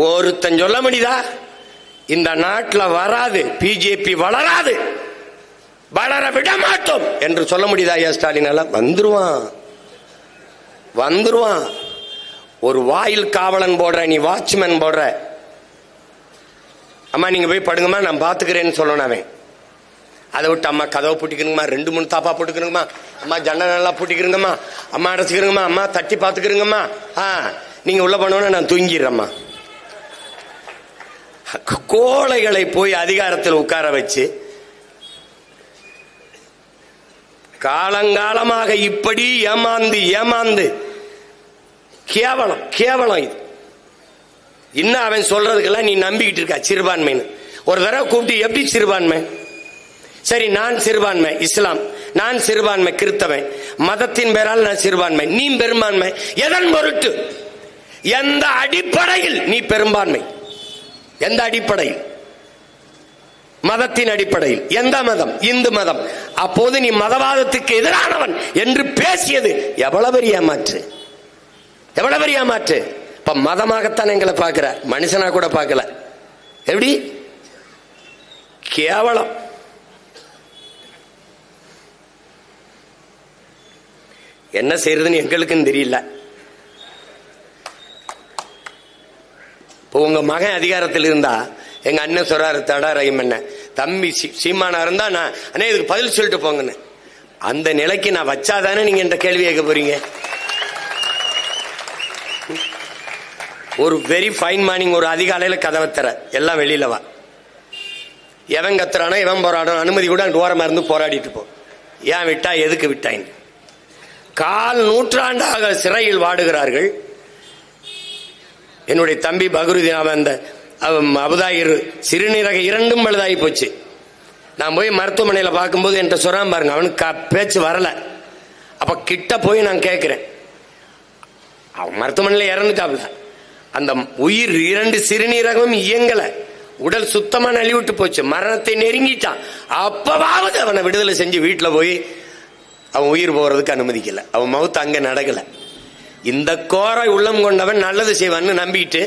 ஒருத்தன் சொல்ல முடியுதா இந்த நாட்டில் வராது, பிஜேபி வளராது, வளர விட மாட்டோம் என்று சொல்ல முடியுதா? ஐயா ஸ்டாலின் எல்லாம் வந்துருவான். ஒரு வாயில் காவலன் போடுற, நீ வாட்ச்மேன் போடுற, அம்மா நீங்க போய் படுங்கம்மா நான் பாத்துக்கிறேன்னு சொல்லணும். அவன் அதை விட்டு அம்மா கதவை பூட்டிக்கிறங்கம்மா, 2-3 தாப்பா போட்டுக்கிறங்கம்மா, அம்மா ஜன்னல் நல்லா பூட்டிக்கிறங்கம்மா, அம்மா அடைச்சிக்கிறங்கம்மா, அம்மா தட்டி பாத்துக்கிறங்கம்மா, நீங்க உள்ள போனோன்னா நான் தூங்கிடுறேம்மா. கோழைகளை போய் அதிகாரத்தில் உட்கார வச்சு காலங்காலமாக இப்படி ஏமாந்து கேவலம் இது. இன்னும் அவன் சொல்றதுக்கெல்லாம் நீ நம்பிக்கிட்டு இருக்க சிறுபான்மைன்னு. ஒரு தடவை கூப்பிட்டு எப்படி சிறுபான்மை? சரி நான் சிறுபான்மை இஸ்லாம், நான் சிறுபான்மை கிறிஸ்தவன், மதத்தின் பேரால் நான் சிறுபான்மை, நீ பெரும்பான்மை. எதன் பொருட்டு? எந்த அடிப்படையில் நீ பெரும்பான்மை? எந்த அடிப்படையில்? மதத்தின் அடிப்படையில். எந்த மதம்? இந்து மதம். அப்போது நீ மதவாதத்துக்கு எதிரானவன் என்று பேசியது எவ்வளவு பெரிய ஏமாற்று, எவ்வளவு பெரிய ஏமாற்று. இப்ப மதமாகத்தான் எங்களை பார்க்கிற, மனுஷனா கூட பார்க்கல. எப்படி கேவலம். என்ன செய்யறதுன்னு எங்களுக்கும் தெரியல. இப்போ உங்க மகன் அதிகாரத்தில் இருந்தா, எங்க அண்ணன் சொல்றாரு தடா ரஹீம் அண்ணன், தம்பி சீமானா இருந்தா நான் அண்ணே இதுக்கு பதில் சொல்லிட்டு போங்கன்னு. அந்த நிலைக்கு நான் வச்சாதானே நீங்க இந்த கேள்வி கேட்க போறீங்க. ஒரு வெரி ஃபைன் மார்னிங், ஒரு அதிகாலையில கதவை தர எல்லாம் வெளியில வா, எவன் கத்துறானோ எவன் போராடணும் அனுமதி கூட ஓரமா இருந்து போராடிட்டு போ. ஏன் விட்டா, எதுக்கு விட்டாங்க? 4 நூற்றாண்டாக சிறையில் வாடுகிறார்கள். என்னுடைய தம்பி பகருதீன், அவன் அந்த அபுதாயிர் சிறுநீரக 2ம் பழுதாகி போச்சு. நான் போய் மருத்துவமனையில் பார்க்கும்போது என்கிட்ட சொல்றான் பாருங்க, அவனுக்கு பேச்சு வரல. அப்ப கிட்ட போய் நான் கேட்கிறேன், அவன் மருத்துவமனையில் இறந்துட்டாப்ல, அந்த உயிர் 2 சிறுநீரகமும் இயங்கல, உடல் சுத்தமா நலிவிட்டு போச்சு, மரணத்தை நெருங்கிட்டான். அப்பவாவது அவனை விடுதலை செஞ்சு வீட்டில் போய் அவன் உயிர் போறதுக்கு அனுமதிக்கல. அவன் மவுத்து அங்க நடக்கல. இந்த கோரை உள்ளம் கொண்டவன் நல்லது செய்வான்னு நம்பிட்டு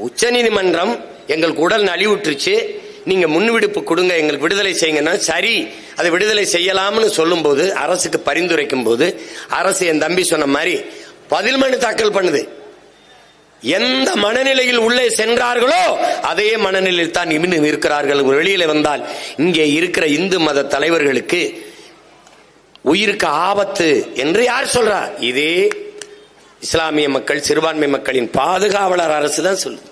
உச்ச நீதிமன்றம் எங்களுக்கு உடல் நலிவுற்றுச்சு, நீங்க முன்விடுப்பு கொடுங்க, எங்களுக்கு விடுதலை செய்யுங்கன்னா சரி அதை விடுதலை செய்யலாம்னு சொல்லும் போது, அரசுக்கு பரிந்துரைக்கும் போது, அரசு என் தம்பி சொன்ன மாதிரி பதில் மனு தாக்கல் பண்ணுது. எந்த மனநிலையில் உள்ளே சென்றார்களோ அதே மனநிலையில் தான் இன்னும் இருக்கிறார்கள். வெளியில வந்தால் இங்கே இருக்கிற இந்து மத தலைவர்களுக்கு உயிருக்கு ஆபத்து என்று யார் சொல்றார்? இதே இஸ்லாமிய மக்கள், சிறுபான்மை மக்களின் பாதுகாவலர் அரசு தான் சொல்லுது.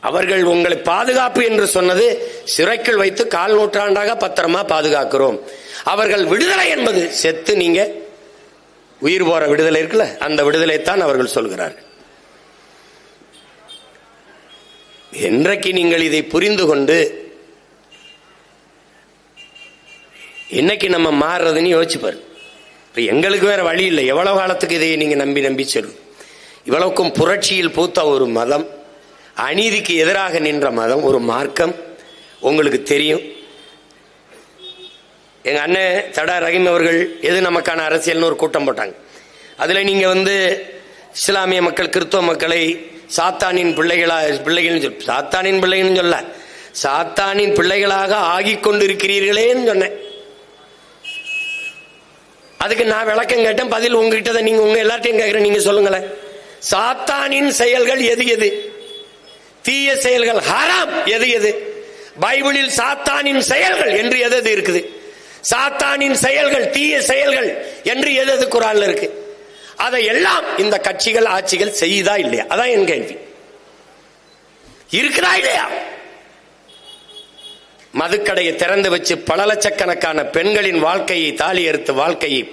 அவர்கள் உங்களை பாதுகாப்பு என்று சொன்னது சிறைக்குள் வைத்து 4 நூற்றாண்டாக பத்திரமா பாதுகாக்கிறோம். அவர்கள் விடுதலை என்பது செத்து நீங்க உயிர் போற விடுதலை இருக்குல்ல, அந்த விடுதலை தான் அவர்கள் சொல்கிறார்கள். என்றைக்கு நீங்கள் இதை புரிந்து கொண்டு என்னைக்கு நம்ம மாறுறதுன்னு யோசிச்சு பாரு. இப்ப எங்களுக்கு வேற வழி இல்லை. எவ்வளவு காலத்துக்கு இதை நீங்க நம்பி சொல்லு. இவ்வளவுக்கும் புரட்சியில் பூத்த ஒரு மதம், அநீதிக்கு எதிராக நின்ற மதம், ஒரு மார்க்கம் உங்களுக்கு தெரியும். எங்க அண்ணன் தடா ரஹீம் அவர்கள் எது நமக்கான அரசியல்னு ஒரு கூட்டம் போட்டாங்க. அதுல நீங்க இஸ்லாமிய மக்கள், கிறிஸ்தவ மக்களை சாத்தானின் பிள்ளைகள் சாத்தானின் பிள்ளைகள்னு சொல்ல, சாத்தானின் பிள்ளைகளாக ஆகிக் கொண்டிருக்கிறீர்களேன்னு சொன்னேன். அதுக்கு நான் விளக்கம் கேட்டேன், பதில் உங்ககிட்ட நீங்க உங்க எல்லாத்தையும் கேட்கிறேன், நீங்க சொல்லுங்களேன். சாத்தானின் செயல்கள் எது எது? தீய செயல்கள் ஹராம் எது எது? பைபிளில் சாத்தானின் செயல்கள் என்று எது இருக்குது? சாத்தானின் செயல்கள், தீய செயல்கள் என்று எது குர்ஆன்ல இருக்கு? அதை எல்லாம் இந்த கட்சிகள், ஆட்சிகள் செய்யுதா இல்லையா? அதான் என் கேள்வி. இருக்குதா இல்லையா? மதுக்கடையை திறந்து வச்சு பல லட்சக்கணக்கான பெண்களின் வாழ்க்கையை, தாலி அறுத்து வாழ்க்கையை,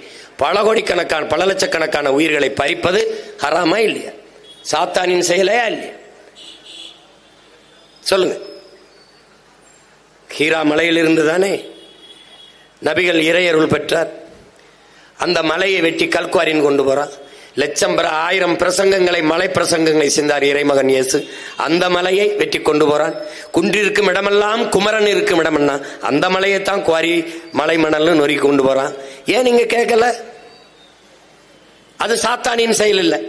பல கோடிக்கணக்கான பல லட்சக்கணக்கான உயிர்களை பறிப்பது ஹராமா இல்லையா? சாத்தானின் செயலையா இல்லையா? சொல்லுங்க. ஹீரா மலையில் இருந்து தானே நபிகள் இறையருள் பெற்றார். அந்த மலையை வெட்டி கல்குவாரின் கொண்டு போறான். லட்சம் 1000 பிரசங்கங்களை, மலை பிரசங்கங்களை செஞ்சார் இறைமகன் இயேசு. அந்த மலையை வெட்டி கொண்டு போறான். குன்றிருக்கும் இடமெல்லாம் குமரன் இருக்கும் இடமெல்லாம் அந்த மலையை தான் குவாரி மலை மணல்னு நொறுக்கி கொண்டு போறான். ஏன் நீங்க கேட்கல? அது சாத்தானின் செயல் இல்லை.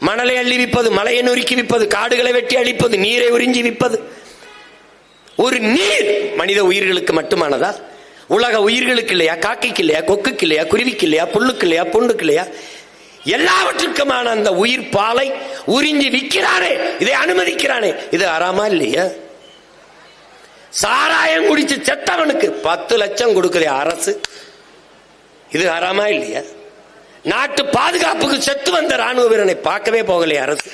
மணலை அள்ளி விற்பது, மலையை நொறுக்கி விற்பது, காடுகளை வெட்டி அழிப்பது, நீரை உறிஞ்சி விற்பது. ஒரு நீர் மனித உயிர்களுக்கு மட்டுமானதா? உலக உயிர்களுக்கு இல்லையா? காக்கைக்கு இல்லையா? கொக்குக்கு இல்லையா? குருவிக்கு இல்லையா? புல்லுக்கு இல்லையா? பூண்டுக்கு இல்லையா? எல்லாவற்றுக்குமான அந்த உயிர் பாலை உறிஞ்சி விற்கிறானே, இதை அனுமதிக்கிறானே, இது ஹராமா இல்லையா? சாராயம் குடிச்சு செத்தவனுக்கு 10 லட்சம் கொடுக்குற அரசு, இது ஹராமா இல்லையா? நாட்டு பாதுகாப்புக்கு செத்து வந்த ராணுவ வீரனை பார்க்கவே போகலையா அரசு,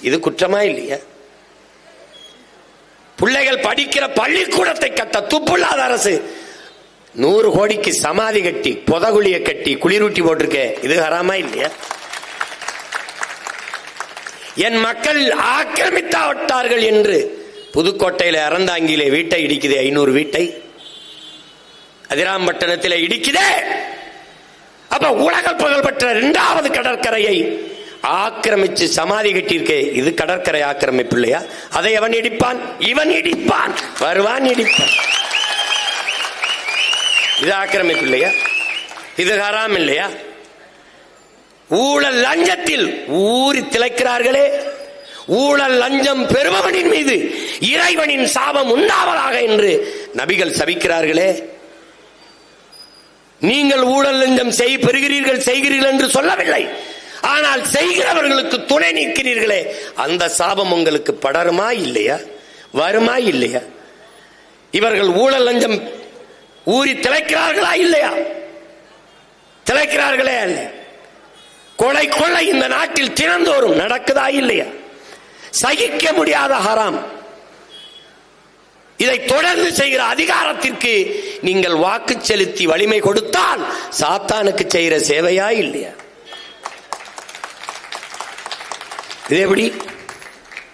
இது குற்றமா இல்லையா? பிள்ளைகள் படிக்கிற பள்ளிக்கூடத்தை கட்ட துப்புள்ளாத அரசு 100 கோடிக்கு சமாதி கட்டி புதகுழிய கட்டி குளிரூட்டி போட்டிருக்க, இது ஹராமா இல்லையா? என் மக்கள் ஆக்கிரமித்தாவிட்டார்கள் என்று புதுக்கோட்டையில அறந்தாங்கிலே வீட்டை இடிக்குதே, 500 வீட்டை. அதிராம்பட்டினத்தில் இடிக்குதே. அப்ப உலக புகழ்பெற்ற 2வது கடற்கரையை ஆக்கிரமிச்சு சமாதி கட்டியிருக்கே, இது கடற்கரை ஆக்கிரமிப்பு இல்லையா? அதை அவன் இடிப்பான், இவன் இடிப்பான், வருவான் இடிப்பான். இது ஆக்கிரமிப்பு இல்லையா? இது ஹராம் இல்லையா? ஊழல் லஞ்சத்தில் ஊறி திளைக்கிறார்களே, ஊழல் லஞ்சம் பெறுபவனின் மீது இறைவனின் சாபம் உண்டாவதாக என்று நபிகள் சபிக்கிறார்களே. நீங்கள் ஊழல் லஞ்சம் செய்கிறீர்கள் என்று சொல்லவில்லை, ஆனால் செய்கிறவர்களுக்கு துணை நிற்கிறீர்களே, அந்த சாபம் உங்களுக்கு படருமா இல்லையா? வருமா இல்லையா? இவர்கள் ஊழல் லஞ்சம் ஊறி திளைக்கிறார்களா இல்லையா? திளைக்கிறார்களே அல்ல. கொலை கொள்ளை இந்த நாட்டில் தினந்தோறும் நடக்குதா இல்லையா? சகிக்க முடியாத ஹராம். இதை தொடர்ந்து செய்கிற அதிகாரத்திற்கு நீங்கள் வாக்கு செலுத்தி வலிமை கொடுத்தால் சாத்தானுக்கு செய்கிற சேவையா இல்லையா? இது எப்படி?